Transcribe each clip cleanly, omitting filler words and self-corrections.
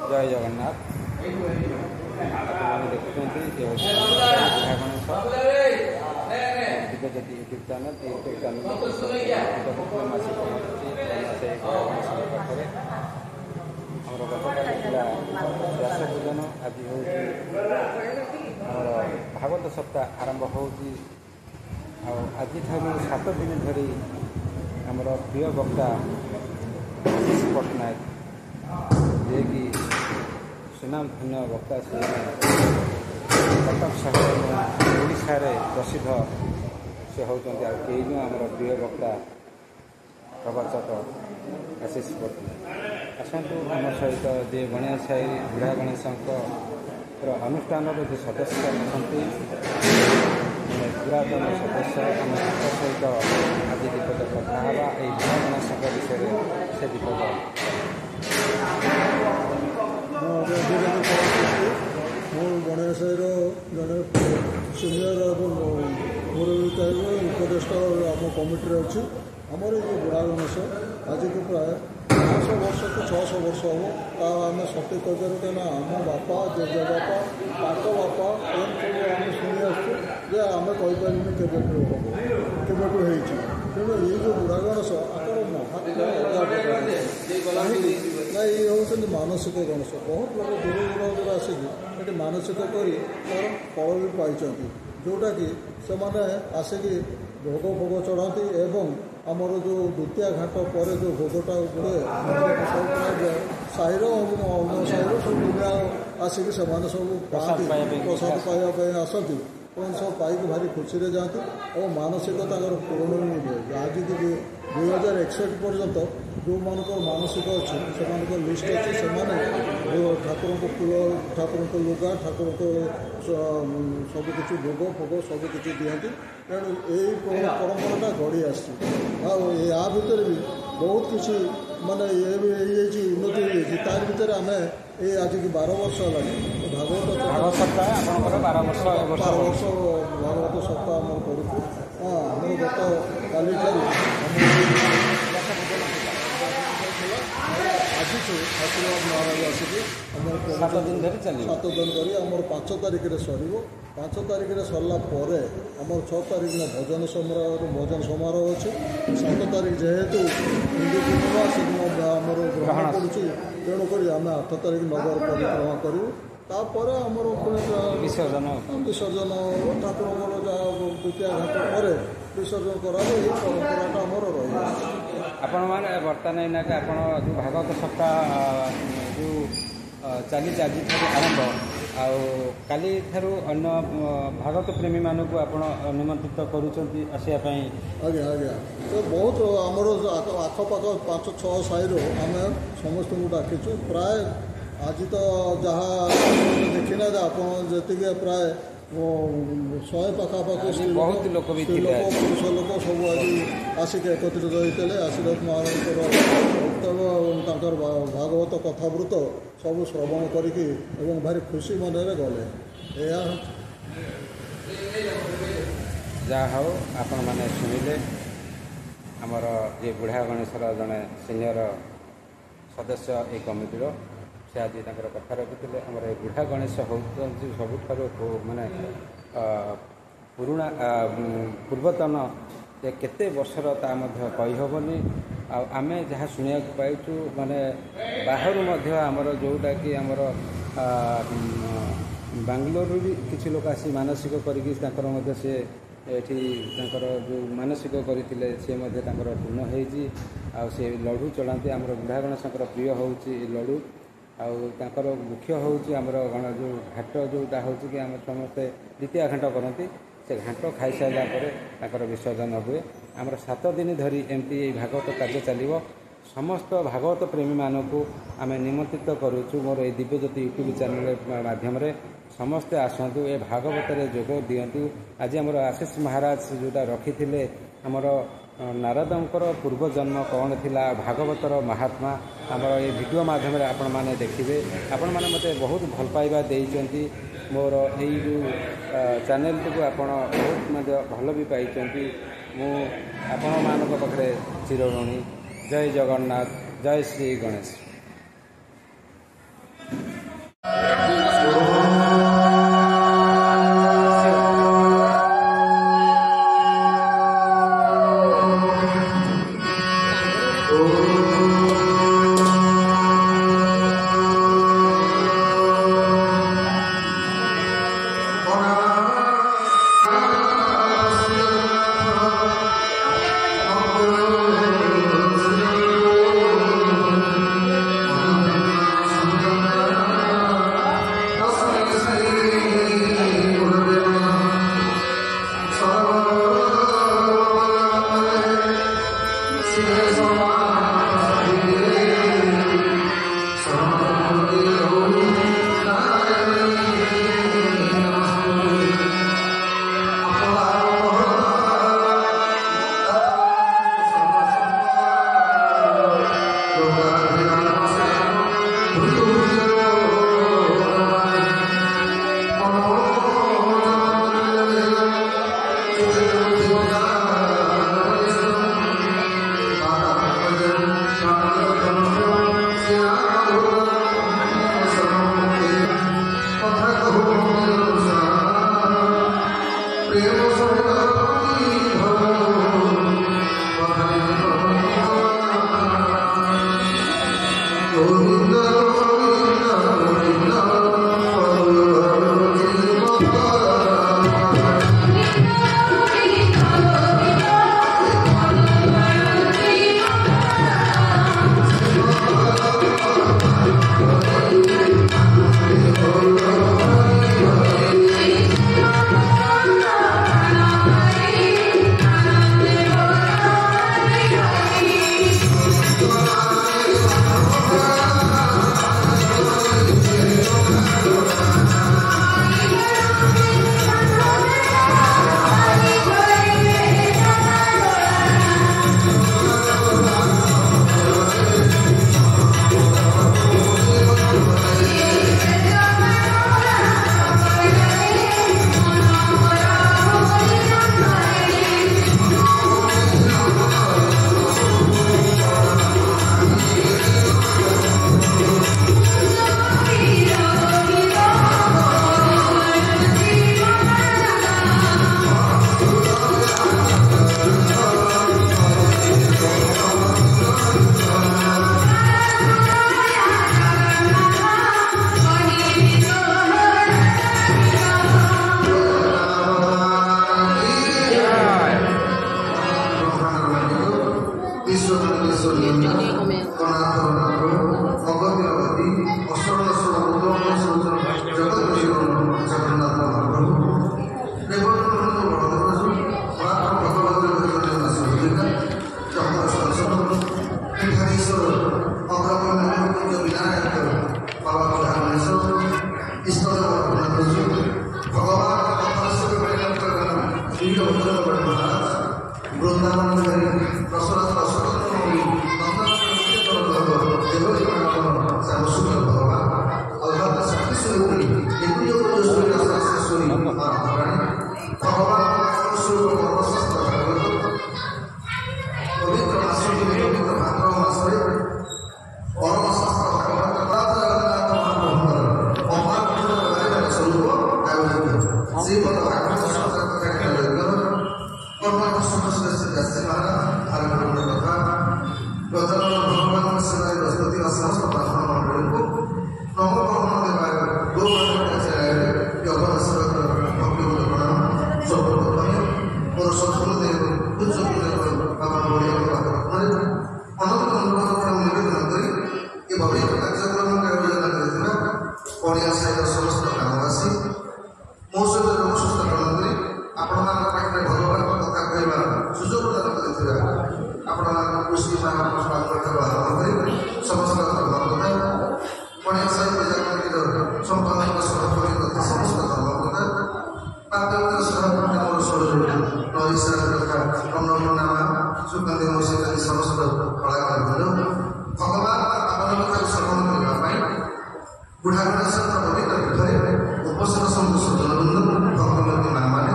जय जगन्नाथ आप देखुं ये दिव्यज्योति यूट्यूब चैनल मासिक पाखे आमर गतकाली व्यास पूजन आज हूँ भागवत सप्ताह आरंभ हो आज 7 दिन धरी आमर प्रिय वक्ता आशीष पट्टनायक जे कि सुनाम धन्य वक्ता से कटक सहर ओडिशा प्रसिद्ध से होती आमर प्रिय वक्ता प्रवचक आशीष पट्टनायक आसतु आम सहित जे गणेश साई बुढ़ा गणेश अनुष्ठान जो सदस्य अच्छा पुरातन सदस्य आम सहित आज दीपक कथा हाँ ये बुढ़ा गणेश विषय से दीपक गणेशर जड़े सिनियर मुरब्बी उपदेष्टा आम कमिटी अच्छी आमर ये बुढ़ा गणेश आज की प्राय 500 वर्ष कि 600 वर्ष हम आम सत्य कह कहीं आम बापा जेजे बापा पाक बापा एम सब आम शुणी आसुँ आम कहीपर केवेठू तेणु ये जो बुढ़ा गणेश आकर ना ये हूँ मानसिक गणेश बहुत लोग दूर दूर आसिक मानसिक कर फल भी पाई जोटा कि से आसिक भोग भोग चढ़ाती एवं आमर जो द्वितीय घाट पर जो भोगटा गुड़े साहिर अन्य साहिर सब दुनिया आसिक से सब प्रसाद पाइबा आसती सब पाई भारी खुशी जाती और मानसिक पूरण भी मिले आज की 2061 पर्यंत जो मान मानसिक अच्छे से लिस्ट अच्छे से ठाकुर को फूल ठाकुर को लुगा ठाकुर को सबकि भोग फोग सबकि दिखाती तेणु यही परंपराटा गढ़ी आ भितर भी बहुत किसी माने ये भी उन्नति हो तार भर आम ये आज की 12 वर्ष है भागवत सप्ताह 12 वर्ष भागवत सप्ताह आम करूँ हाँ आम गत काली आज आशीर्वाद महाराज आसिक 7 दिन धरी चल 7 दिन धरी आमर 5 तारिख सर 5 तारिख सरला आमर 6 तारिख भजन समारोह अच्छे 7 तारिख जेहेतु हिंदू पूर्णिमा से आमर ग्रहण करुच्ची तेणुक आम 8 तारिख नगर परिक्रमा करूँ तापर आमर विसर्जन ठाकुर जहाँ द्वितीय घाट पर विसर्जन करा ये परंपराटा आमर रही आपण मैंने बर्तमान इना आप जो भागवत सप्ताह जो चली आज आरंभ आली अन्य भागवत प्रेमी मानक आप निमंत्रित करुँचापी आज्ञा आज्ञा तो बहुत आमर आखपाख 5-6 साहिर आम समस्त डाकिचु प्राय आज तो जहाँ देखिना आप जी प्राय 100 पाखापाखि बहुत लोग भी पुरुष लोक सब आज आसिक एकत्रित होते आशीर्वाद महाराज भागवत कथावृत सब श्रवण करी भारी खुशी मन गले जहाँ हो आपण मैंने शुणिले आमर ये बुढ़ा गणेशर जड़े सिनियर सदस्य ये कमिटर से आज कथा रखी आमर ये बुढ़ा गणेश होती सबुठ माने पुराणा पूर्वतन केते वर्षर ता कहीहबनी आम जहाँ शुणा पाइचु माने बाहर आमर जोटा कि आमर बांग्लोर भी किसी लोग आसी मानसिक करके से जो मानसिक करते सी पूर्ण होती लड़ू चलाते आमर बुढ़ा गणेश प्रिय हूँ लड़ू आउर मुख्य हूँ आमर जो घाट जोटा हूँ कि आम समस्ते द्वितीय घाट करती से घाट खाई सारापर विसर्जन हुए आमर 7 दिन धरी एमती भागवत कार्य चलो समस्त भागवत प्रेमी मानक आम निमंत्रित करुचु मोर ये दिव्यज्योति यूट्यूब चैनल माध्यम समस्ते आसतु ए भागवत जोग दिंतु आज आमर आशीष महाराज जोटा रखी थे आमर नारदंकर पूर्वजन्म कौन थिला भागवतर महात्मा आमर ये वीडियो माध्यम आपण मैंने देखिए आपण मैंने मते बहुत भल पाइबा देइचंती मोर यही जो चैनल को आपण बहुत भल भी पाई मु आपण मानक पाखे चिरऋणी जय जगन्नाथ जय श्री गणेश। ବୁଢ଼ାଗଣେଶ୍ୱର ପବିତ୍ର ପୀଠରେ ଉପସ୍ଥିତ ସମସ୍ତ ଜନବୃନ୍ଦ ଭକ୍ତମନ୍ତ୍ରୀ ମାନେ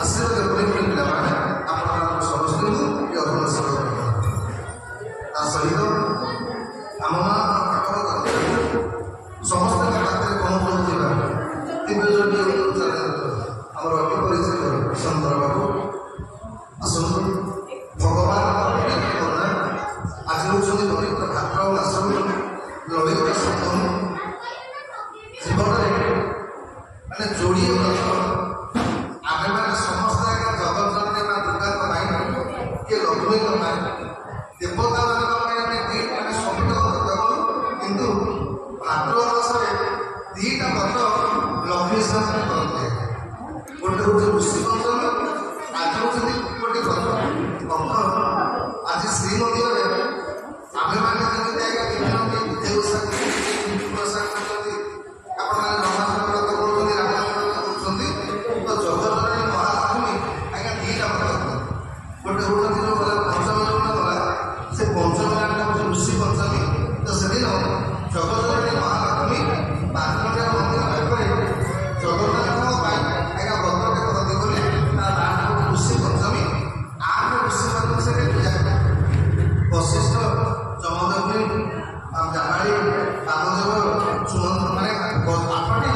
ଆଶୀର୍ବାଦ କରି ପିଲାମାନେ ଆପଣମାନଙ୍କ ସମସ୍ତଙ୍କୁ ଏ ଅଭିନନ୍ଦନ ତା ସହିତ ଆମମାନଙ୍କ ସମସ୍ତଙ୍କ ପାଖରେ ପହଞ୍ଚୁଥିବା ଆମର ଅପରିଚିତ ସୁନ୍ଦର ବାବୁ ଆସନ୍ତୁ। ଭଗବାନ ଆଜି ହେଉଛନ୍ତି ପବିତ୍ର ଭାଦ୍ରବ ମାସ ଲଳିତ ସପ୍ତମୀ। ଜୀବନରେ ମାନେ ଯୋଡ଼ିଏ ବ୍ରତ ଆମେମାନେ ସମସ୍ତେ ଆଜ୍ଞା ଜଗତଜନନୀ ମା ଦୁର୍ଗାଙ୍କ ପାଇଁ କିଏ ଲକ୍ଷ୍ମୀଙ୍କ ପାଇଁ ଦେବତାମାନଙ୍କ ପାଇଁ ଆମେ ମାନେ ସବୁତକ ବ୍ରତ କରୁ, କିନ୍ତୁ ଭାଦ୍ରବ ମାସରେ ଦୁଇଟା ବ୍ରତ ଲକ୍ଷ୍ମୀ ସ୍ନାନ କରନ୍ତି। ଗୋଟେ ହେଉଛି ଋଷି ପଞ୍ଚମୀ, ଆଜି ହେଉଛନ୍ତି ଗୋଟେ ବ୍ରତ ଆଜି ଶ୍ରୀମନ୍ଦିରରେ ଆମେମାନେ ଯେମିତି ଆଜ୍ଞା ବିଭିନ୍ନ ଦେବସା କରୁଛନ୍ତି, ଆପଣମାନେ ଜନ୍ମାଷ୍ଟମୀ ବ୍ରତ କରୁଛନ୍ତି, ରାମନବମୀ ବ୍ରତ କରୁଛନ୍ତି, ତ ଜଗତଜନନୀ ମହାଲକ୍ଷ୍ମୀ ଆଜ୍ଞା ଦୁଇଟା ବ୍ରତ ଗୋଟେ ହେଉଛନ୍ତି ଯେଉଁ ଗଲା ପଞ୍ଚମୀ ଯେଉଁଟା ଗଲା ସେ ପଞ୍ଚମୀ ନାଁଟା ହେଉଛି ଋଷି ପଞ୍ଚମୀ। ତ ସେଦିନ ଜଗତଜନନୀ ମହାଲକ୍ଷ୍ମୀ ବାରକଣ୍ଡିଆ ମନ୍ଦିର ପାଖରେ ଜଗନ୍ନାଥଙ୍କ ପାଇଁ ଆଜ୍ଞା ବ୍ରତଟେ କରନ୍ତି ବୋଲି ତା ନାଁଟା ହେଉଛି ଋଷି ପଞ୍ଚମୀ। ଆଠ ଋଷିମାନଙ୍କୁ ସେଠି ପୂଜା କରେ। ବଶିଷ୍ଠ, ଯମଦଗ୍ନି, ଜାବାଳି, ବାମଦେବ, ସୁମନ୍ତ ମାନେ 8ଟି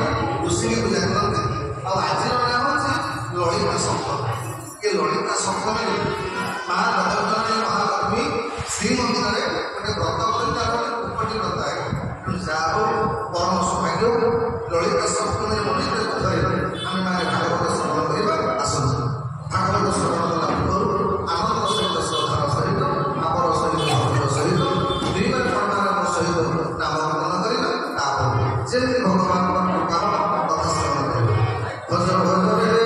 ଋଷିକି ପୂଜା କରନ୍ତି। ଆଉ ଆଜିର ନାଁ ହେଉଛି ଲଳିତା ସପ୍ତମୀ। ଏ ଲଳିତା ସପ୍ତମୀରେ ମା ଜଗତଜନନୀ ମହାଲକ୍ଷ୍ମୀ ଶ୍ରୀମନ୍ଦିରରେ ଗୋଟେ ବ୍ରତ କରନ୍ତି, ତାର ଗୋଟେ ଉପଟି ବ୍ରତ ଆଜ୍ଞା। ତେଣୁ ଯାହା ହଉ ପରମ ସୌଭାଗ୍ୟ ଲଳିତା ସପ୍ତମୀରେ ମନ୍ଦିରରେ କଥାରେ ଆମେ ମାନେ ଭାଗବତ ଶ୍ରବଣ କରିବା। ଆସନ୍ତୁ ଭାଗବତ ଶ୍ରବଣ କଲା ପୂର୍ବରୁ ଆମର ସହିତ ଶ୍ରଦ୍ଧାର ସହିତ ଆମର ସହିତ ଭକ୍ତିର ସହିତ ଦୁଇବାର ପ୍ରଣାମର ସହିତ ନାମକରଣ କରିବା। ତାପରେ ଯେମିତି ଭଗବାନଙ୍କ କୃପାର କଥା ଶ୍ରବଣ କରିବା। ଭଜ ଭଜରେ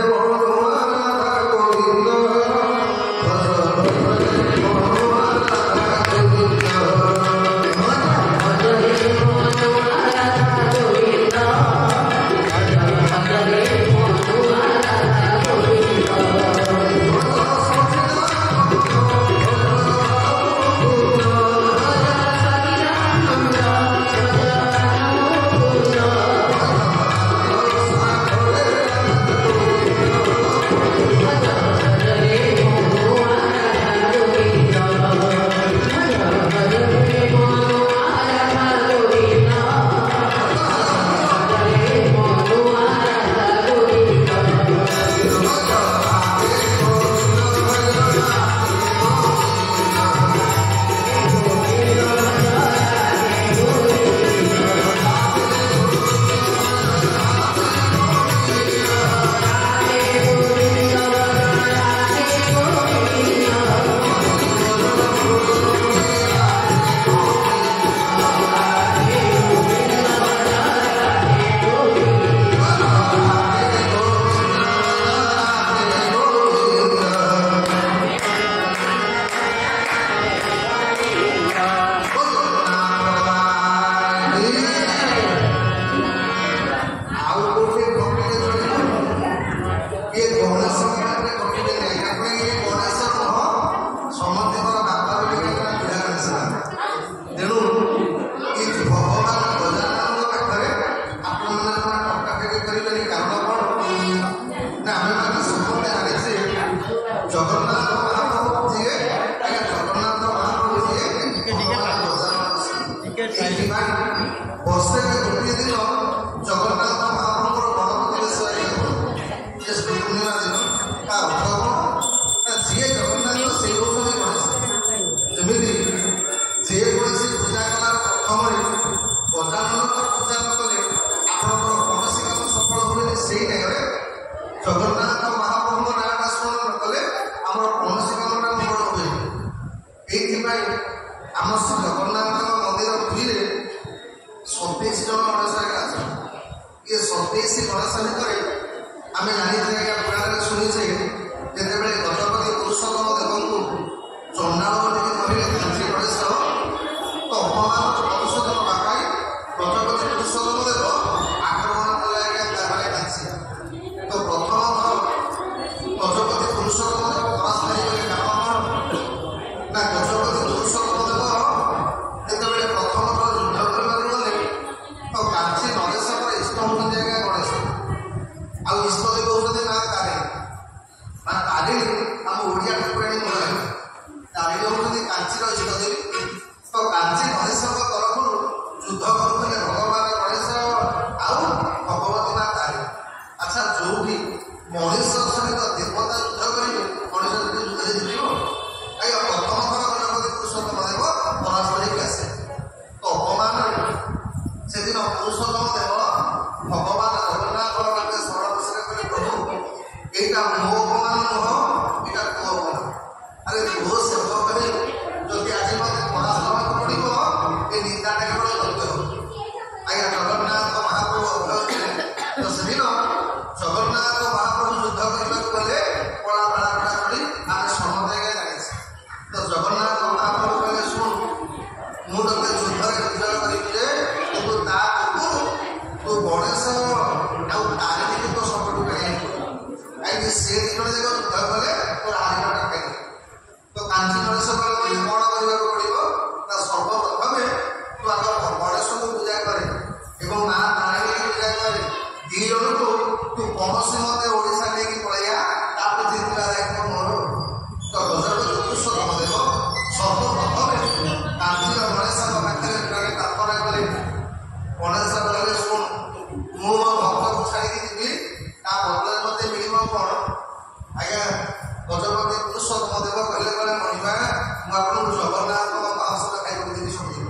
ବର୍ଷରେ ଗୋଟିଏ ଦିନ ଜଗନ୍ନାଥ ମହାପ୍ରଭୁଙ୍କର ବଡ଼ପତି ବେଶ ଜ୍ୟେଷ୍ଠ ପୂର୍ଣ୍ଣିମା ଦିନ ତା ଅର୍ଥ କ'ଣ? ଯିଏ ଜଗନ୍ନାଥ ସେ ହେଉଛନ୍ତି ଗଣେଶ। ଯେମିତି ଯେକୌଣସି ପୂଜା କଲାର ପ୍ରଥମରେ ଗଜାନନଙ୍କର ପୂଜା ନ କଲେ ଆପଣଙ୍କର କୌଣସି କାମ ସଫଳ ହୁଏନି, ସେଇ ଟାଇମରେ ଜଗନ୍ନାଥ ମହାପ୍ରଭୁଙ୍କ ନାଁଟା ସ୍ମରଣ ନ କଲେ ଆମର କୌଣସି କାମଟା ମଙ୍ଗଳ ହୁଏନି। ଏଇଥିପାଇଁ ଆମ ଶ୍ରୀ ଜଗନ୍ନାଥଙ୍କ ମନ୍ଦିର ପୁରୀରେ 27 ଜଣ ଗଣେଶ ଆଜ୍ଞା ଅଛନ୍ତି। ଇଏ 27 ଗଣେଶ ଭିତରେ ଆମେ ଜାଣିଛେ ଆଜ୍ଞା ପୁରାଣରେ ଶୁଣିଛେ ଯେତେବେଳେ ଗଜପତି ପୁରୁଷୋତ୍ତମ ଦେବଙ୍କୁ ଚଣ୍ଡାଳ ବୋଲିକି କହିଲେ କାଞ୍ଚି ଗଣେଶ, ତ ଅପମାନର ପ୍ରତିଶୋଧ ନେବା ପାଇଁ ଗଜପତି ପୁରୁଷୋତ୍ତମ ଦେବ ଆକ୍ରମଣ କଲେ ଆଜ୍ଞା ତାପରେ କାଞ୍ଚି। ତ ପ୍ରଥମ ଥର ଗଜପତି ପୁରୁଷୋତ୍ତମ ଦେବ ପରାସ୍ତ ହେଇଗଲେ। କାରଣ କ'ଣ ନା ଗଜପତି ପୁରୁଷୋତ୍ତମ ଦେବ ଯେତେବେଳେ ପ୍ରଥମ ଥର ଯୁଦ୍ଧ କରିବାକୁ ଗଲେ ତ କାଞ୍ଚି ପୁରୁଷୋତ୍ତମ ଦେବ ଭଗବାନ ଜଗନ୍ନାଥଙ୍କ ପାଖରେ ସ୍ମରଣ ବିଷୟରେ କହିଲେ ପ୍ରଭୁ ଏଇଟା ମୋ ଅପମାନ ନୁହଁ, ଏଇଟା ତୋ ଅପମାନ। ଆରେ ତୋ ସେବକ କହି ଯଦି ଆଜି ମୋତେ ପରାସ୍ତ ହେବାକୁ ପଡ଼ିବ ଏ ନିନ୍ଦାଟା କେବଳ ତତ୍ତ୍ୱ ହେବ। ଆଜ୍ଞା ଜଗନ୍ନାଥ ମହାପ୍ରଭୁ ଅଭୟ ଥିଲେ। ତ ସେଦିନ ଜଗନ୍ନାଥ ମହାପ୍ରଭୁ ଯୁଦ୍ଧ କରିବାକୁ ଗଲେ କଳା ବେଳା ବେଳା କରି ଆମେ ସମସ୍ତେ ଜାଣିଛେ। ତ ଜଗନ୍ନାଥ ମହାପ୍ରଭୁ କହିଲେ ଶୁଣ ମୁଁ ତୋତେ ଯୁଦ୍ଧରେ ବିଜୟ କରିବି ଯେ କିନ୍ତୁ ତା ପୂର୍ବରୁ ତୁ ଗଣେଶ ଆଉ ତାରିଣୀକୁ ତୋ ସପଟୁ କାହିଁକି କାହିଁକି ସେ ଦିନ ଯାକ ଯୁଦ୍ଧ କଲେ ତୋର ହାରିବାଟା ଖାଇଲେ। ତ କାଞ୍ଚି ଗଣେଶ କଲେ କ'ଣ କରିବାକୁ ପଡ଼ିବ ନା ସର୍ବପ୍ରଥମେ ତୁ ଆଗ ଗଣେଶକୁ ପୂଜା କରେ ଏବଂ ମା ତାରିଣୀକୁ ପୂଜା କରେ। ଦି ଜଣକୁ ତୁ କୌଣସି ମତେ ଓଡ଼ିଶା ନେଇକି ପଳେଇବା ତାପରେ ଜିତିବା ଦାୟିତ୍ୱ ମୋର। ତ ଗଜପତି ପୁରୁଷୋତ୍ତମ ଦେବ ସର୍ବପ୍ରଥମେ କାଞ୍ଚିର ଗଣେଶଙ୍କ ପାଖରେ ପ୍ରାର୍ଥନା କଲେ। ଗଣେଶ କହିଲେ ଶୁଣ ମୁଁ ମୋ ଭକ୍ତକୁ ଛାଡ଼ିକି ଯିବି, ତା ବଦଳରେ ମୋତେ ମିଳିବ କ'ଣ? ଆଜ୍ଞା ଗଜପତି ପୁରୁଷୋତ୍ତମ ଦେବ କହିଲେ ମଣିମା ମୁଁ ଆପଣଙ୍କୁ ଜଗନ୍ନାଥଙ୍କ ମହାପ୍ରସାଦ ଖାଇବାକୁ ଦେବି ଶୁଣିବି।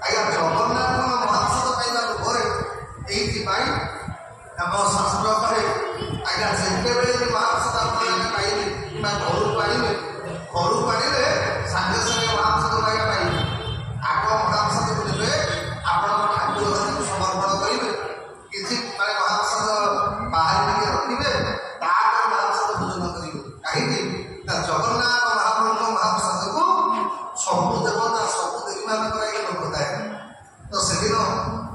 ଆଜ୍ଞା ଜଗନ୍ନାଥଙ୍କ ମହାପ୍ରସାଦ ପାଇବା ଲୋଭରେ ଏଇଥିପାଇଁ ଆମ ଶାସ୍ତ୍ର କରେ ଆଜ୍ଞା ଯେତେବେଳେ ବି ମହାପ୍ରସାଦ ଆପଣ ପାଇବେ କିମ୍ବା ଘରକୁ ଆଣିବେ, ଘରକୁ ଆଣିଲେ ସାଙ୍ଗେ ସାଙ୍ଗେ ମହାପ୍ରସାଦ ପାଇବା ପାଇବେ। ଆଗ ମହାପ୍ରସାଦକୁ ନେବେ ଆପଣଙ୍କ ଠାକୁର ଘରକୁ ସମର୍ପଣ କରିବେ, କିଛି ମାନେ ମହାପ୍ରସାଦ ବାହାରେ ଟିକେ ରଖିବେ, ତାପରେ ମହାପ୍ରସାଦ ଭୋଜନ କରିବେ। କାହିଁକି ନା ଜଗନ୍ନାଥ ମହାପ୍ରଭୁଙ୍କ ମହାପ୍ରସାଦକୁ ସବୁ ଦେବତା ସବୁ ଦେବୀମାନଙ୍କର ଏକ ଲୋକ ଥାଏ। ତ ସେଦିନ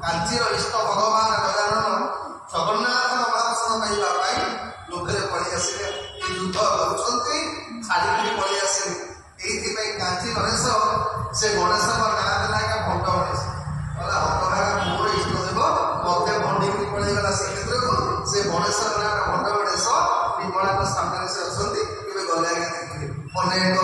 କାଞ୍ଚିର ଇଷ୍ଟ ଭଗବାନ ଗଜାନନ ଜଗନ୍ନାଥଙ୍କ ମହାପ୍ରସାଦ ପାଇବା ପାଇଁ ଲୋଭରେ ପଳେଇ ଆସିଲେ। ଏ ଯୁଦ୍ଧ କରୁଛନ୍ତି ଛାଡ଼ିକିରି ପଳେଇ ଆସିଲେ। ଏଇଥିପାଇଁ କାଞ୍ଚି ଗଣେଶ ସେ ଗଣେଶଙ୍କ ନାଁ ଦେଲା ଏକ ଭଣ୍ଡ ଗଣେଶ। କହିଲା ହତଭାଗା ମୋର ଇଷ୍ଟ ଦେବ ମୋତେ ଭଣ୍ଡିକିରି ପଳେଇଗଲା ଶ୍ରୀକ୍ଷେତ୍ରକୁ। ସେ ଗଣେଶଙ୍କ ନାଁ ଭଣ୍ଡ ଗଣେଶ ବିମଳାଙ୍କ ସାମ୍ନାରେ ସେ ଅଛନ୍ତି। କେବେ ଗଲେ ଆଜ୍ଞା ଦେଖିବେ ଅନେକ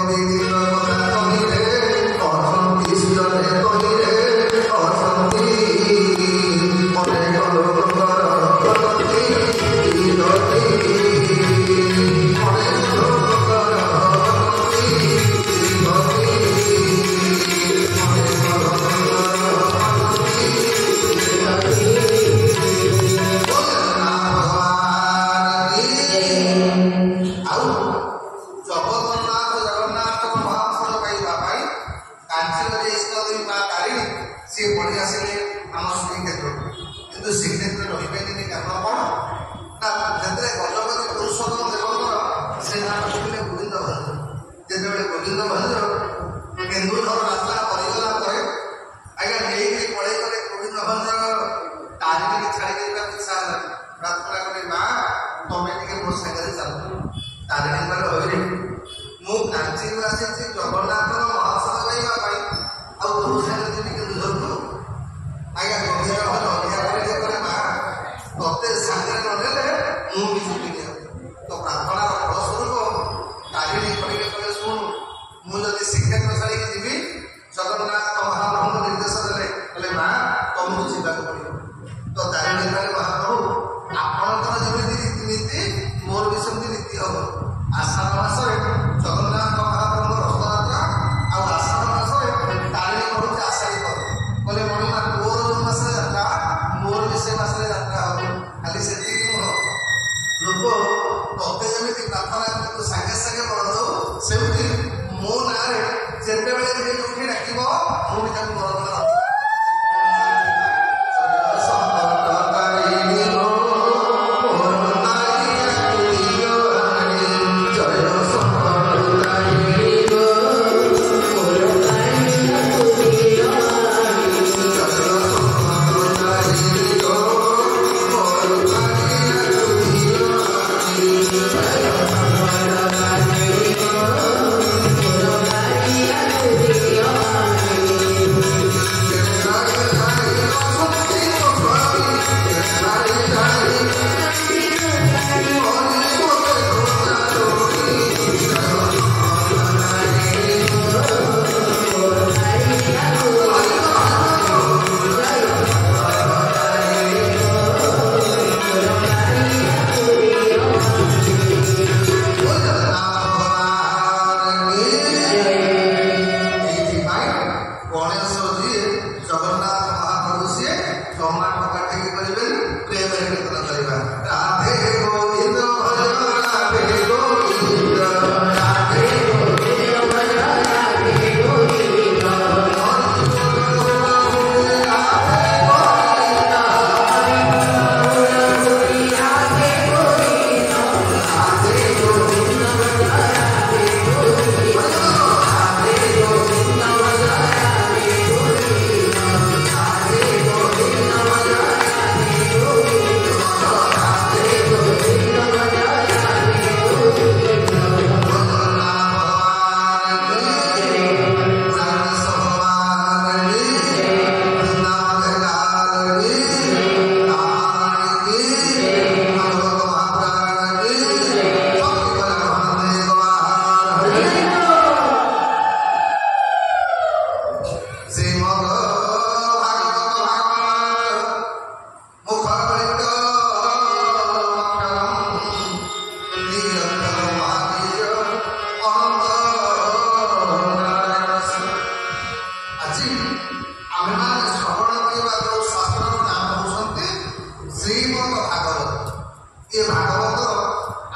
ये भागवत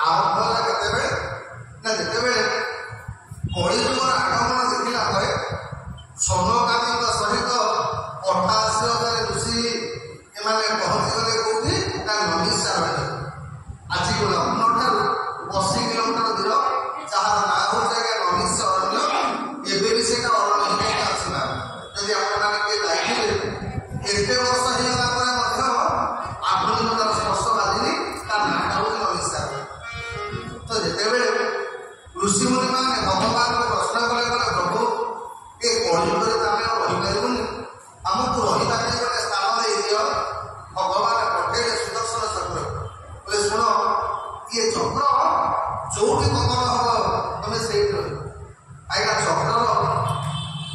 आरंभ है केतेबेले ना जेतेबेले कलियुगर आगमन देखिला परे सनकादिक सहित 88,000 ऋषि एमाने पहुंचीगले कोठी ना नमिसारण्य आज लग्नठार 80 किलोमीटर दूर जहाँ ना हो जाएगा नमिसारण्य एबे भी सेटा अरण्य हिसाब अछि ना यदि आपण माने के जाइथिले एते वर्ष हिला परे मध्य आपण तार स्पर्श बाजिनी तार नाटा हो नमिसारण्य तो जेतेबेले ऋषि मुनि माने भगवान को प्रश्न कले कले प्रभु ए कलियुगर आमे रहि परिबुनी हमको रहिबा के गोटे स्थान दे दियो भगवान पठेले सुदर्शन चक्र बोले सुनो ये चक्र जोटी पतन हबो तमे सेठ रहि आइना चक्र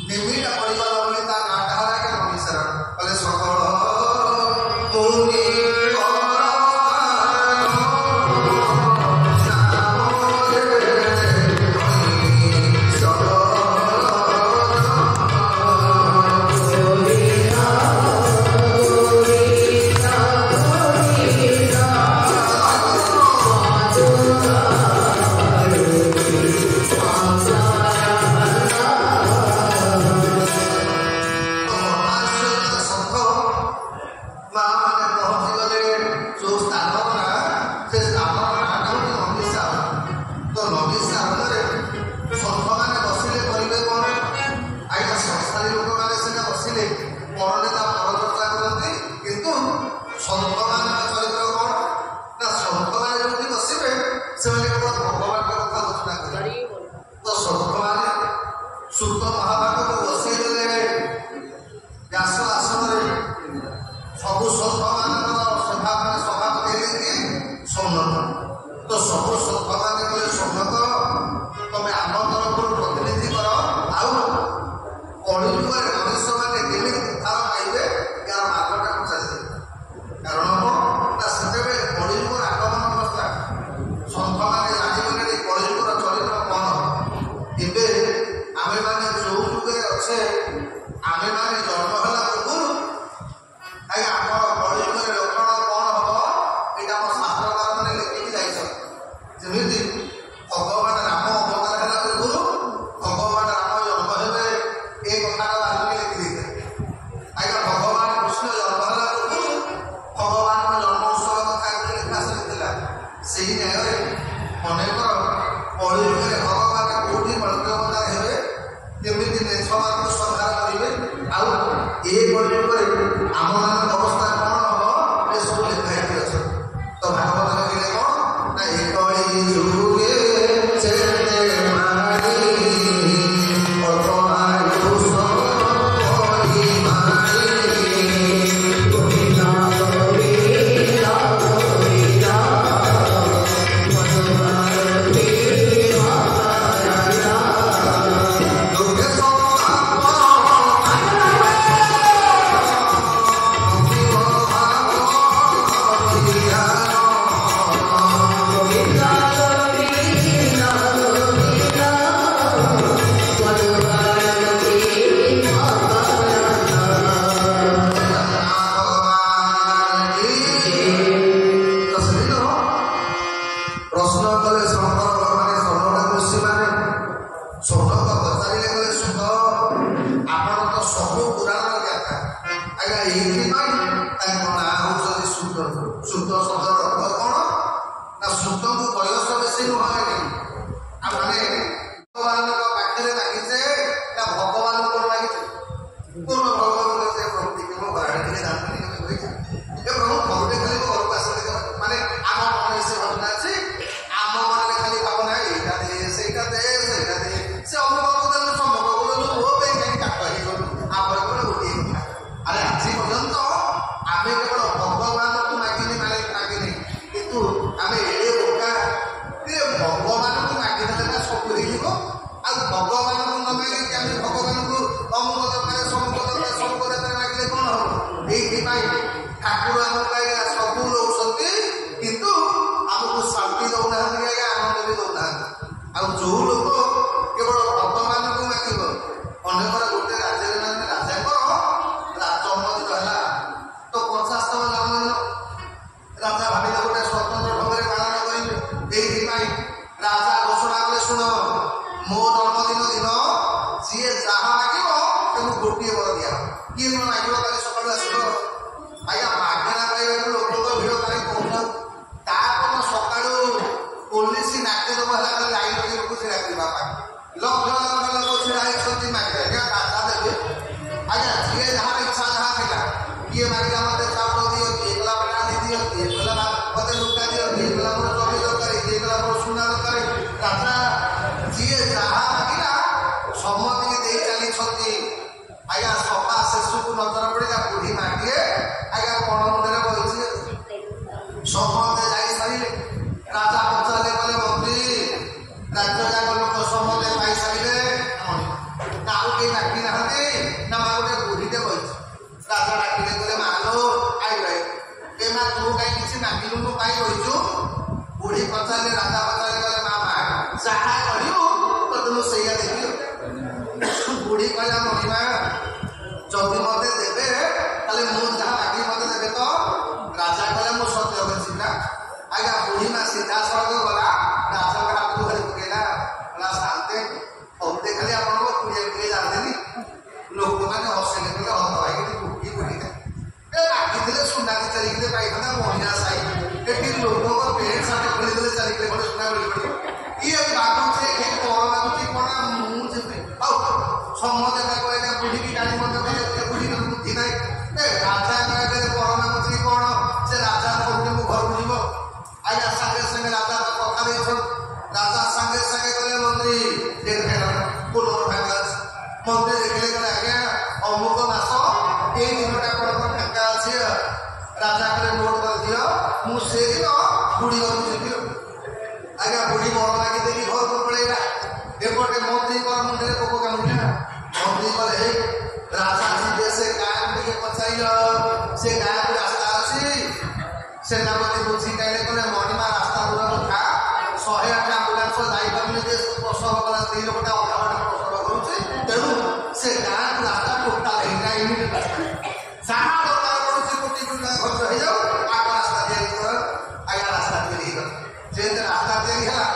निमिटा परिवार बोली ता नाटा हरा के नमिसरण बोले सकल मुनि ଲକ୍ଷ ଲକ୍ଷ ଲୋକ ଛିଡ଼ା ହେଇଛନ୍ତି ମାଗିଲେ ଆଜ୍ଞା ରାଜା ଦେବେ ଆଜ୍ଞା ଯିଏ ଯାହାର ଇଚ୍ଛା ଯାହା ଥିଲା କିଏ ମାଗିଲା ମୋତେ ଚାଉଳ ଦିଅ କିଏ କଲା ପାଣି ଦିଅ କିଏ କଲା ମୋତେ ଲୁଗା ଦିଅ କିଏ କଲା ମୋର ଜମି ଦରକାର କିଏ କଲା ମୋର ସୁନା ଦରକାର ରାଜା ଯିଏ ଯାହା ମାଗିଲା ସମସ୍ତଙ୍କୁ ଦେଇ ଚାଲିଛନ୍ତି ଆଜ୍ଞା ସଭା ଶେଷକୁ ନଜର ପଡ଼ିଲା ବୁଢ଼ୀ ମାଗିଲେ ଆଜ୍ଞା କଣ ମୁଣ୍ଡରେ ବହିଛି ସମସ୍ତେ ଯାଇ ସାରିଲେ ରାଜା ପଚାରିଲେ କହିଲେ ମନ୍ତ୍ରୀ ରାଜ୍ୟ ଯାକ ଲୋକ ସମସ୍ତେ ପାଇସାରିଲେ ନା ଆଉ କେହି ଡାକି ନାହାନ୍ତି ନା ମା ଗୋଟେ ବୁଢ଼ୀଟେ ବହିଛି ରାଜା ଡାକିଲେ କହିଲେ ମାଲୋ ଆଇଲେ ଏ ମା ତୁ କାହିଁ କିଛି ମାଗିଲୁନୁ କାହିଁ ବହିଛୁ ବୁଢ଼ୀ ପଚାରିଲେ ରାଜା ପଚାରିଲେ କହିଲେ ମା ଯାହା କରିବୁ ତତେ ମୁଁ ସେଇଆ ଦେବି ବୁଢ଼ୀ କହିଲା ମଣିମା ଯଦି ମତେ ଦେବେ ତାହେଲେ ମୁଁ ଯାହା ମାଗି ମତେ ଦେବେ ତ ରାଜା କହିଲେ ମୁଁ ସତ୍ୟ କରିଛି ନା ଆଜ୍ଞା ବୁଢ଼ୀ ମା ସିଧା ସଡ଼କ ଗଲା ରାଜାଙ୍କ ହାତକୁ ଧରି ପକେଇଲା ଶାନ୍ତେ ହଉତେ ଖାଲି ଆପଣଙ୍କ କୁଡ଼ିଆ କୁଡ଼ିଏ ଜାଣିଦେଲି ଲୋକମାନେ ହସିଲେ କହିଲେ ହତ ଭାଇକି ବୁଢ଼ୀ ବୁଢ଼ୀଟା ଏ ମାଗିଥିଲେ ସୁନାକି ଚାଲିକିଲେ ପାଇଥାନ୍ତା ମହିଳା ସାହି ଏଠି ଲୋକଙ୍କ ପେଣ୍ଟ ସାର୍ଟ ଖୋଲିଦେଲେ ଚାଲିକିଲେ ଗୋଟେ ସୁନା ମିଳି ପଡ଼ିବ ଇଏ ମାଗୁଛି ଏ କଣ ମାଗୁଛି କଣ ମୁଁ ଯିବି ଆଉ ସମସ୍ତେ ତାକୁ ଆଜ୍ଞା ବୁଢ଼ୀକି ଗାଡ଼ି ମଧ୍ୟ କହିଲେ ବୁଢ଼ୀର ବୁଦ୍ଧି ନାହିଁ ଏ ରାଜା କହିଲେ କଣ ମାଗୁଛି କଣ ସେ ରାଜା କହୁଥିଲେ ମୁଁ ଘରକୁ ଯିବ ଆଜ୍ଞା ସାଙ୍ଗେ ସାଙ୍ଗେ ରାଜା କଥା ଦେଇଛନ୍ତି ରାଜା ସାଙ୍ଗେ ସାଙ୍ଗେ କହିଲେ ମନ୍ତ୍ରୀ ମନ୍ତ୍ରୀ ଦେଖିଲେ କହିଲେ ଆଜ୍ଞା ଅମୁକ ମାସ ଏଇ ଦିନଟା ଆପଣଙ୍କର ଫାଙ୍କା ଅଛି ରାଜା କହିଲେ ନୋଟ କରିଦିଅ ମୁଁ ସେଦିନ ବୁଢ଼ୀ ଘରକୁ ଯିବି ଆଜ୍ଞା ବୁଢ଼ୀ ମନ ଲାଗି ଦେଇକି ଘରକୁ ପଳେଇଲା ଏପଟେ ମନ୍ତ୍ରୀଙ୍କର ମୁଣ୍ଡରେ ପୋକ କାମୁଡ଼ିଲା ମନ୍ତ୍ରୀ କହିଲେ ହେଇ ରାଜା ଯିବେ ସେ ଗାଁକୁ ଟିକେ ପଚାରିଲ ସେ ଗାଁକୁ ରାସ୍ତା ଅଛି ସେନାପତି ବୁଝି କାଇଲେ କହିଲେ ମଣିମା ରାସ୍ତା ଦୂର କଥା 108 ଆମ୍ବୁଲାନ୍ସ ଯାଇପାରୁନି ଯେ ପ୍ରସବ କଲା ସ୍ତ୍ରୀ ଲୋକଟା ଅଧା ବାଟ ପ୍ରସବ କରୁଛି ତେଣୁ ସେ ଗାଁକୁ ରାସ୍ତା ଟୋଟାଲ ହେଇନା ଇମିଡିଏଟ୍ ରାସ୍ତା ଯାହା ଦରକାର ପଡୁଛି କୋଟି କୋଟି ଟଙ୍କା ଖର୍ଚ୍ଚ ହେଇଯାଉ ଆଗ ରାସ୍ତା ତିଆରି କର ଆଜ୍ଞା ରାସ୍ତା ତିଆରି ହେଇଗଲା ଯେହେତୁ ରାସ୍ତା ତିଆରି ହେଲା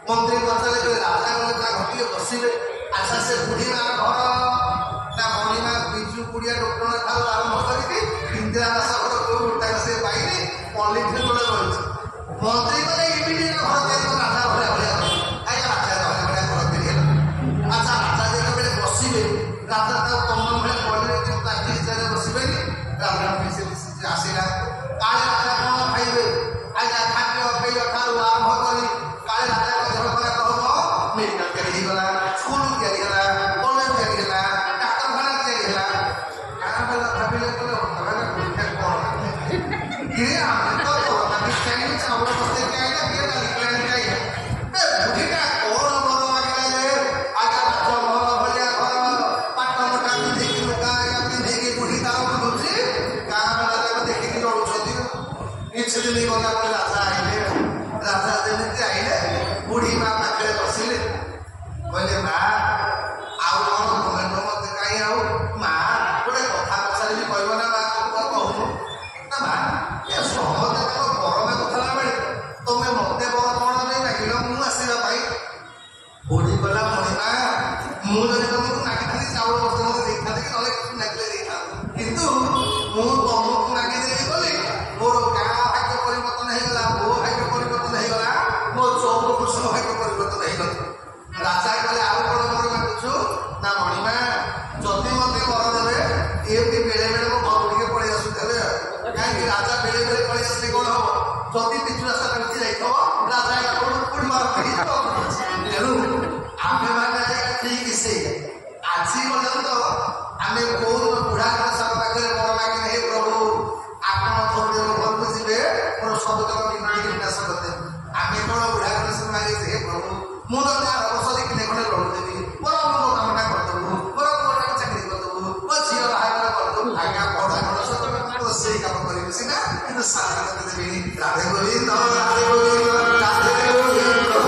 ମନ୍ତ୍ରୀ ପଚାରିଲେ ରାଜା ଗଲେ ତା ଘଟିଏ ବସିଲେ ଆଚ୍ଛା ସେ ବୁଢ଼ୀ ମା ଘର ନା ମଣିମା ବିଜୁ କୁଡ଼ିଆ ଡକ୍ଟର ଠାରୁ ଆରମ୍ଭ କରିକି ଇନ୍ଦିରା ଦାସ ଘର କୋଉ ଗୋଟାକ ସେ ପାଇନି ପଲିଥିନ ତଳେ ରହିଛି ମନ୍ତ୍ରୀ କହିଲେ ଇମିଡିଏଟ୍ ଘର ତିଆରି କର ରାଜା ଭଳିଆ ଭଳିଆ ଆଜ୍ଞା ରାଜା ଭଳିଆ ଭଳିଆ ଘର ତିଆରି ହେଲା ଆଚ୍ଛା ରାଜା ଯେତେବେଳେ ବସିବେ ରାଜା ତାକୁ ତମ ଭଳିଆ ପଡ଼ିଲେ ଯେଉଁ ପ୍ଲାଷ୍ଟିକ ଚେୟାରରେ ବସିବେନି ରାଜା ଆସିଲା କାଳେ ରାଜା କଣ ଖାଇବେ ଆଜ୍ଞା ଖାଦ୍ୟ ପେୟ ଠାରୁ ଆରମ୍ଭ କରି କାଳେ ରାଜାଙ୍କ ଦେହ ଖରାପ ହବ ମେଡ଼ିକାଲ ତିଆରି ହେଇଗଲା ସ୍କୁଲ ତିଆରି ହେଲା କଲେଜ ତିଆରି ହେଲା ଡାକ୍ତରଖାନା ତିଆରି ହେଲା ଗାଁ ବାଲା ଭାବିଲେ କହିଲେ କଣ ଆମେ ତ ଚାଉଳ ବସ୍ତେଇକି ଆଇଲା କିଏ ଡାଲିକି ଆଣିକି ଆଇଲା ଏ ବୁଢ଼ୀଟା କଣ ଘର ମାଗିଲା ଯେ ଆଜ୍ଞା ରାଜମହଲ ଭଳିଆ ଘର ପାଟ ମୋଟା ପିନ୍ଧିକି ଲୁଗା ଆଜ୍ଞା ପିନ୍ଧିକି ବୁଢ଼ୀ ତାର ବୁଲୁଛି ଗାଁ ବାଲା ତାକୁ ଦେଖିକି ରହୁଛନ୍ତି କିଛି ଦିନ ଗଲା ପରେ ରାଜା ଆଇଲେ ରାଜା ଯେମିତି ଆଇଲେ ବୁଢ଼ୀ ମା ପାଖରେ ବସିଲେ କହିଲେ ମା ଆଉ କଣ କମେଣ୍ଟ ମତେ କାହିଁ ଆଉ ମା ଗୋଟେ କଥା ପଚାରିବି କହିବ ନା ମା କହୁନୁ ନା ମା ଏ ସମସ୍ତେ ତାଙ୍କ ବର ମାଗୁଥିଲା ବେଳେ ତମେ ମତେ ବର କଣ ନେଇ ମାଗିଲ ମୁଁ ଆସିବା ପାଇଁ ବୁଢ଼ୀ କହିଲା ମଣିମା ମୁଁ ଯଦି ତମକୁ ମାଗିଥାନ୍ତି ଚାଉଳ ବସ୍ତେ ମତେ ଦେଇଥାନ୍ତି କି ନହେଲେ କିଛି ମାଗିଲେ ଦେଇଥାନ୍ତି କିନ୍ତୁ ମୁଁ ତମକୁ ମାଗିଦେଲି ବୋଲି ମୋର ଗାଁ ଭାଗ୍ୟ ପରିବର୍ତ୍ତନ ହେଇଗଲା ମୋ ଭାଗ୍ୟ ପରିବର୍ତ୍ତନ ହେଇଗଲା ମୋ ଚୌପୁରୁଷ ଭାଗ୍ୟ ପରିବର୍ତ୍ତନ ହେଇଗଲା ରାଜା କହିଲେ ଆଉ କଣ ମୋର ମାଗୁଛୁ ନା ମଣିମା ଯଦି ମତେ ବର ଦେବେ ଏମିତି ବେଳେ ବେଳେ ମୋ ଘରକୁ ଟିକେ ପଳେଇ ଆସୁଥିବେ କାହିଁକି ରାଜା ବେଳେ ବେଳେ ପଳେଇ ଆସିଲେ କଣ ହବ ଯଦି ପିଛୁ ରାସ୍ତା ମିଳିଛି ଯାଇଥିବ ରାଜା କୋଉଠି ମାର ତେଣୁ ଆମେ ମାନେ ଠିକ ସେ ଆଜି ପର୍ଯ୍ୟନ୍ତ ଆମେ କୋଉ ବୁଢ଼ା ସାର ପାଖରେ ବର ମାଗିଲେ ହେ ପ୍ରଭୁ ଆପଣ ଥରେ ଘରକୁ ଯିବେ ମୋର ସବୁତକ ବିନାଶ କରିଦେବେ ଆମେ କଣ ବୁଢ଼ା ଗଣେଶ ମାଗିଛେ ହେ ପ୍ରଭୁ ମୁଁ ତ ବର୍ଷ ଦେଖିଲେ ଖଣ୍ଡେ ରହୁଦେବି ମୋର ମୋ କାମଟା କରିଦେବୁ ମୋର ପୁଅଟାକୁ ଚାକିରି କରିଦେବୁ ମୋ ଝିଅ ବାହାଘର କରିଦେବୁ ଆଜ୍ଞା ବଢ଼ା ଗଣେଶ ସେଇ କାମ କରିବି ସିନା କିନ୍ତୁ ସାଥି କଥା ଦେବିନି ରାଧେ ଗୋବିନ୍ଦ ରାଧେ ଗୋବିନ୍ଦ ରାଧେ ଗୋବିନ୍ଦ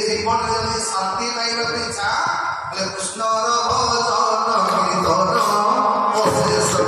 ଜୀବନରେ ଯଦି ଶାନ୍ତି ପାଇବାକୁ ଇଚ୍ଛା ହେଲେ କୃଷ୍ଣର ଭଜନ କୀର୍ତ୍ତନ ଅଶେଷ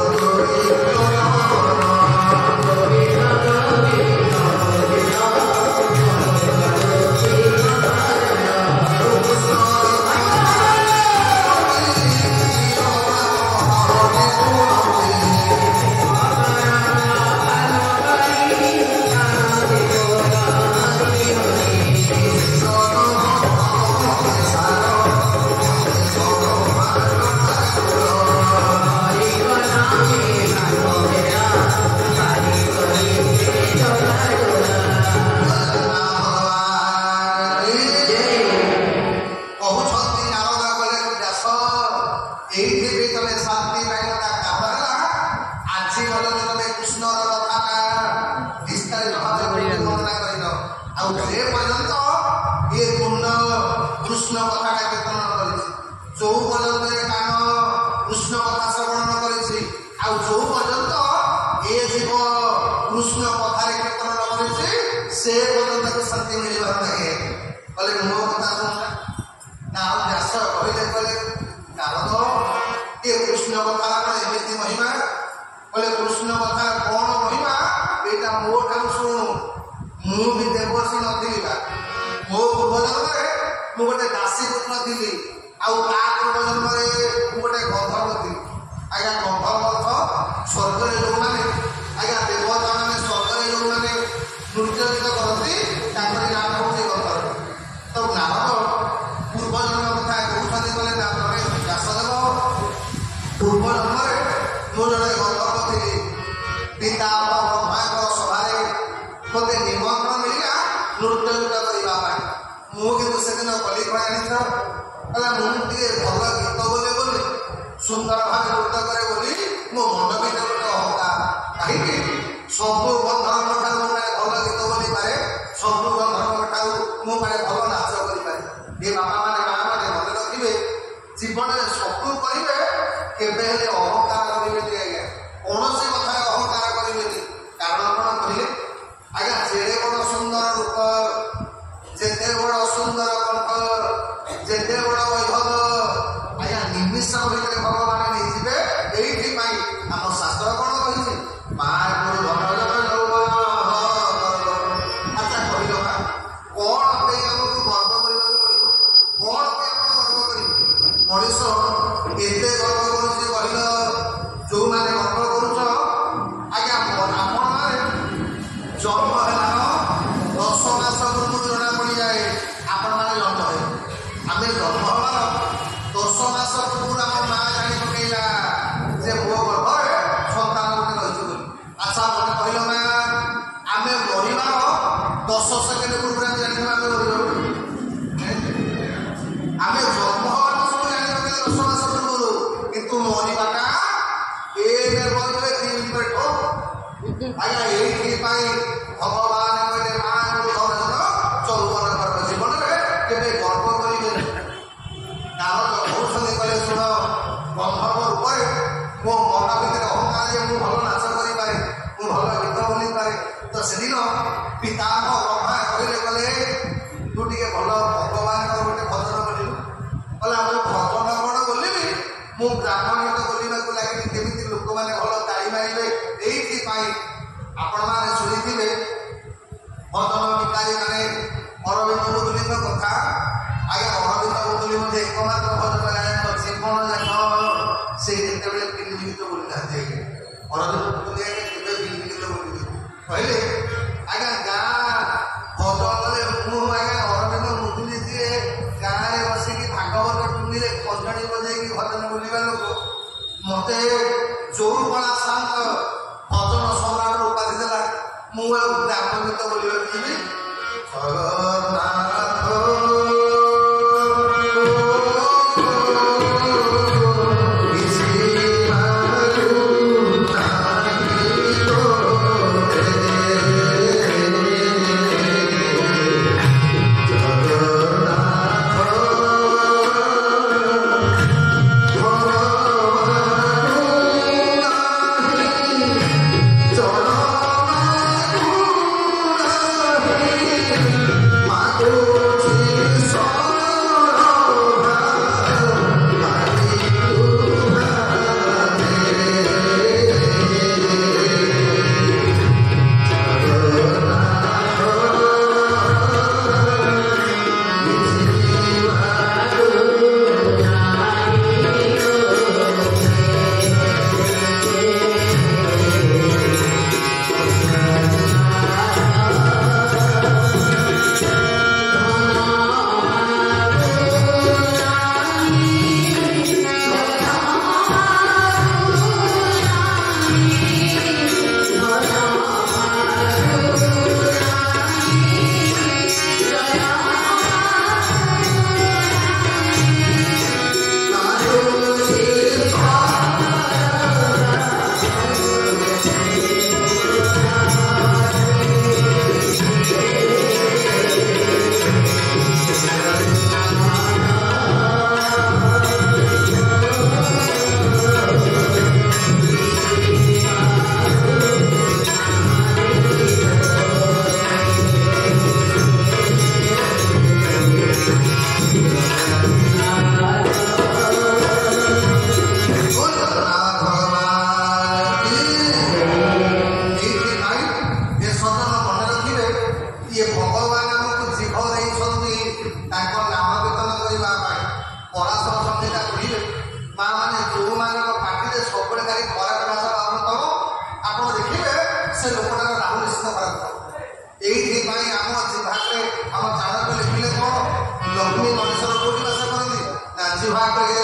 ଭାଗରେ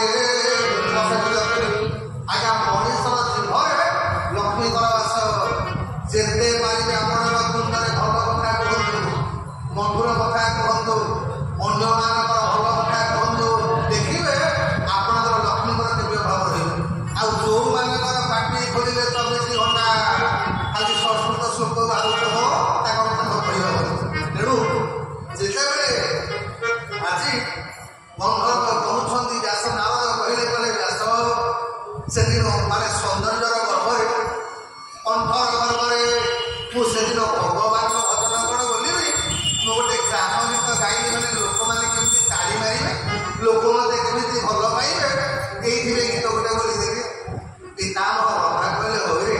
ଆଜ୍ଞା ମଣିଷର ଜୀବନରେ ଲକ୍ଷ୍ମୀଙ୍କର ବାସ। ଯେତେ ପାରିବେ ଆପଣଙ୍କ ତୁଣ୍ଡରେ ଭଲ କଥା କୁହନ୍ତୁ, ମଧୁର କଥା କୁହନ୍ତୁ, ଅନ୍ୟମାନଙ୍କର ଭଲ କଥା କୁହନ୍ତୁ, ଦେଖିବେ ଆପଣଙ୍କର ଲକ୍ଷ୍ମୀଙ୍କର ଦିବ୍ୟ ଭାବ ରହିବ। ଆଉ ଯୋଉମାନଙ୍କର ପାଟି ଖୋଲିଲେ 24 ଘଣ୍ଟା ଖାଲି ସଂସ୍କୃତ ଶ୍ଲୋକ ବାହାରୁଥିବ ତାଙ୍କ କଥା କହିବ। ତେଣୁ ଯେତେବେଳେ ଆଜି ଗନ୍ଧର୍ବ କହୁଛନ୍ତି ବ୍ୟାସ ନାରଦ କହିଲେ ବ୍ୟାସ ସେଦିନ ମାନେ ସୌନ୍ଦର୍ଯ୍ୟର ଗର୍ଭରେ କଣ୍ଠର ଗର୍ଭରେ ମୁଁ ସେଦିନ ଭଗବାନଙ୍କ ଭଜନ କଣ ବୋଲିବି, ମୁଁ ଗୋଟେ ଗ୍ରାମ ଗୀତ ଗାଇଲି ମାନେ ଲୋକମାନେ କେମିତି ତାଳି ମାରିବେ, ଲୋକ ମତେ କେମିତି ଭଲ ପାଇବେ, ଏଇଥିରେ ଗୀତ ଗୋଟେ ବୋଲିଦେବି। ପିତାମହ ବ୍ରହ୍ମା କହିଲେ ହଉରେ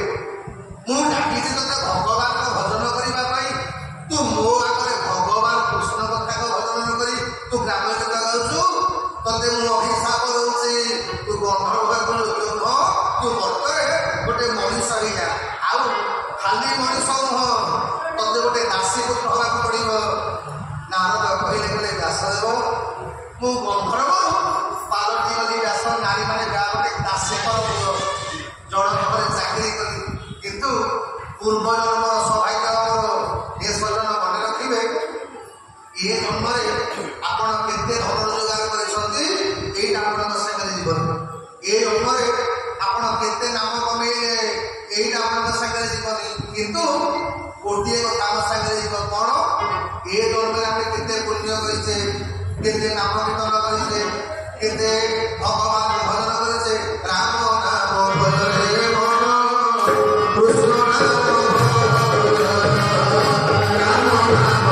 ମୁଁ ଡାକିଛି ତତେ ଭଗବାନଙ୍କ ଭଜନ କରିବା ପାଇଁ, ତୁ ମୋ ଆଗରେ ଭଗବାନ କୃଷ୍ଣ କଥାଙ୍କ ଭଜନ କରି ତୁ ଗ୍ରାମ ଗୀତ ଗାଉଛୁ, ତତେ ମୁଁ ଅଭିଶାପ ଦଉଛି, ତୁ ଗନ୍ଧର୍ବ ଯୋଗ୍ୟ ନୁହଁ, ତୁ ବର୍ତ୍ତରେ ଗୋଟେ ମଣିଷ ହେଇଯା। ଆଉ ଖାଲି ମଣିଷ ନୁହଁ, ତତେ ଗୋଟେ ଦାସୀ ପୁତ୍ର ହବାକୁ ପଡିବ। ନାରଦ କହିଲେ ବ୍ୟାସଦେବ ମୁଁ ଗନ୍ଧର୍ବ ପାଲଟି ଗଲି ବ୍ୟାସ, ନାରୀ ମାନେ ଯାହା ଗୋଟେ ଦାସୀଙ୍କର ଜଣକ ଘରେ ଚାକିରି କଲି, କିନ୍ତୁ ପୂର୍ବ ଜନ୍ମର ସୌଭାଗ୍ୟ ଆମର ଏ ସଜନ ମନେ ରଖିବେ। ଏ ଜନ୍ମରେ ଆପଣ କେତେ ଧନ ରୋଜଗାର କରିଛନ୍ତି ଏଇଟା ଆପଣଙ୍କ ସାଙ୍ଗରେ ଜୀବନ। ଏ ଜନ୍ମରେ ଆପଣ କେତେ ନାମ କମେଇଲେ ଏଇଟା ଆପଣଙ୍କ ସାଙ୍ଗରେ ଜୀବନି। କିନ୍ତୁ ଗୋଟିଏ କଥା ଆମ ସାଙ୍ଗରେ ଯିବ କଣ, ଏ ଜନ୍ମରେ ଆମେ କେତେ ପୁଣ୍ୟ କରିଛେ, କେତେ ନାମ କୀର୍ତ୍ତନ କରିଛେ, କେତେ ଭଗବାନ ଭଜନ କରିଛେ। ରାମ ନାମ ଭଜରେ ମନ, କୃଷ୍ଣ ନାମ ରାମ ନାମ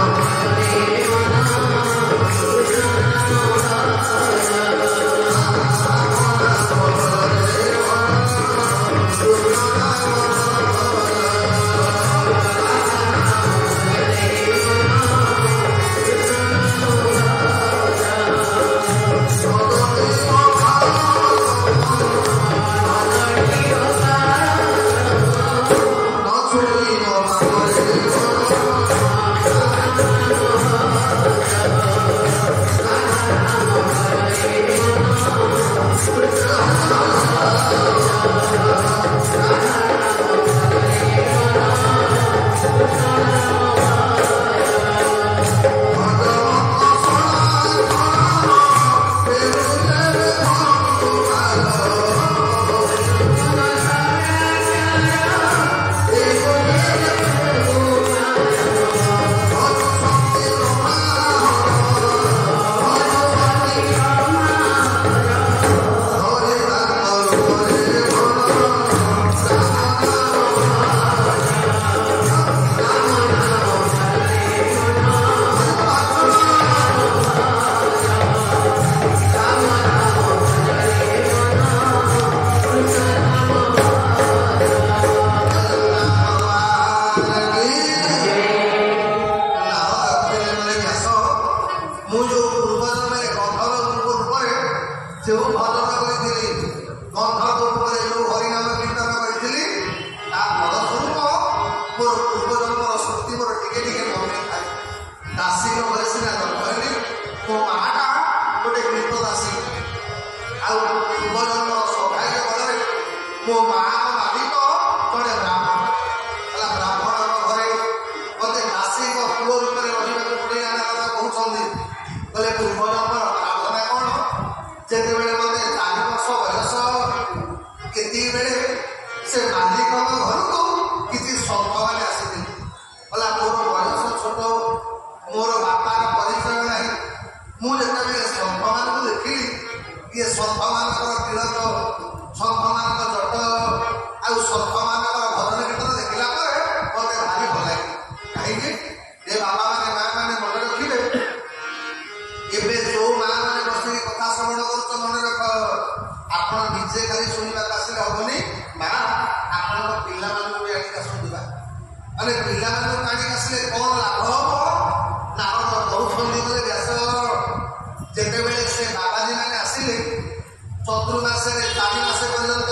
ଚତୁର୍ମାସରେ 4 ମାସ ପର୍ଯ୍ୟନ୍ତ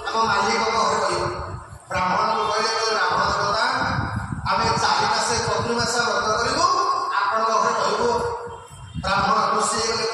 ଆମ ମାଲିକ ଘରେ ରହିବ। ବ୍ରାହ୍ମଣଙ୍କୁ କହିଲେ ବ୍ରାହ୍ମଣ ଦେବତା ଆମେ 4 ମାସ ଚତୁର୍ମାସ ବ୍ରତ କରିବୁ, ଆପଣଙ୍କ ଘରେ ରହିବୁ। ବ୍ରାହ୍ମଣ ଖୁସି ହେଇଗଲେ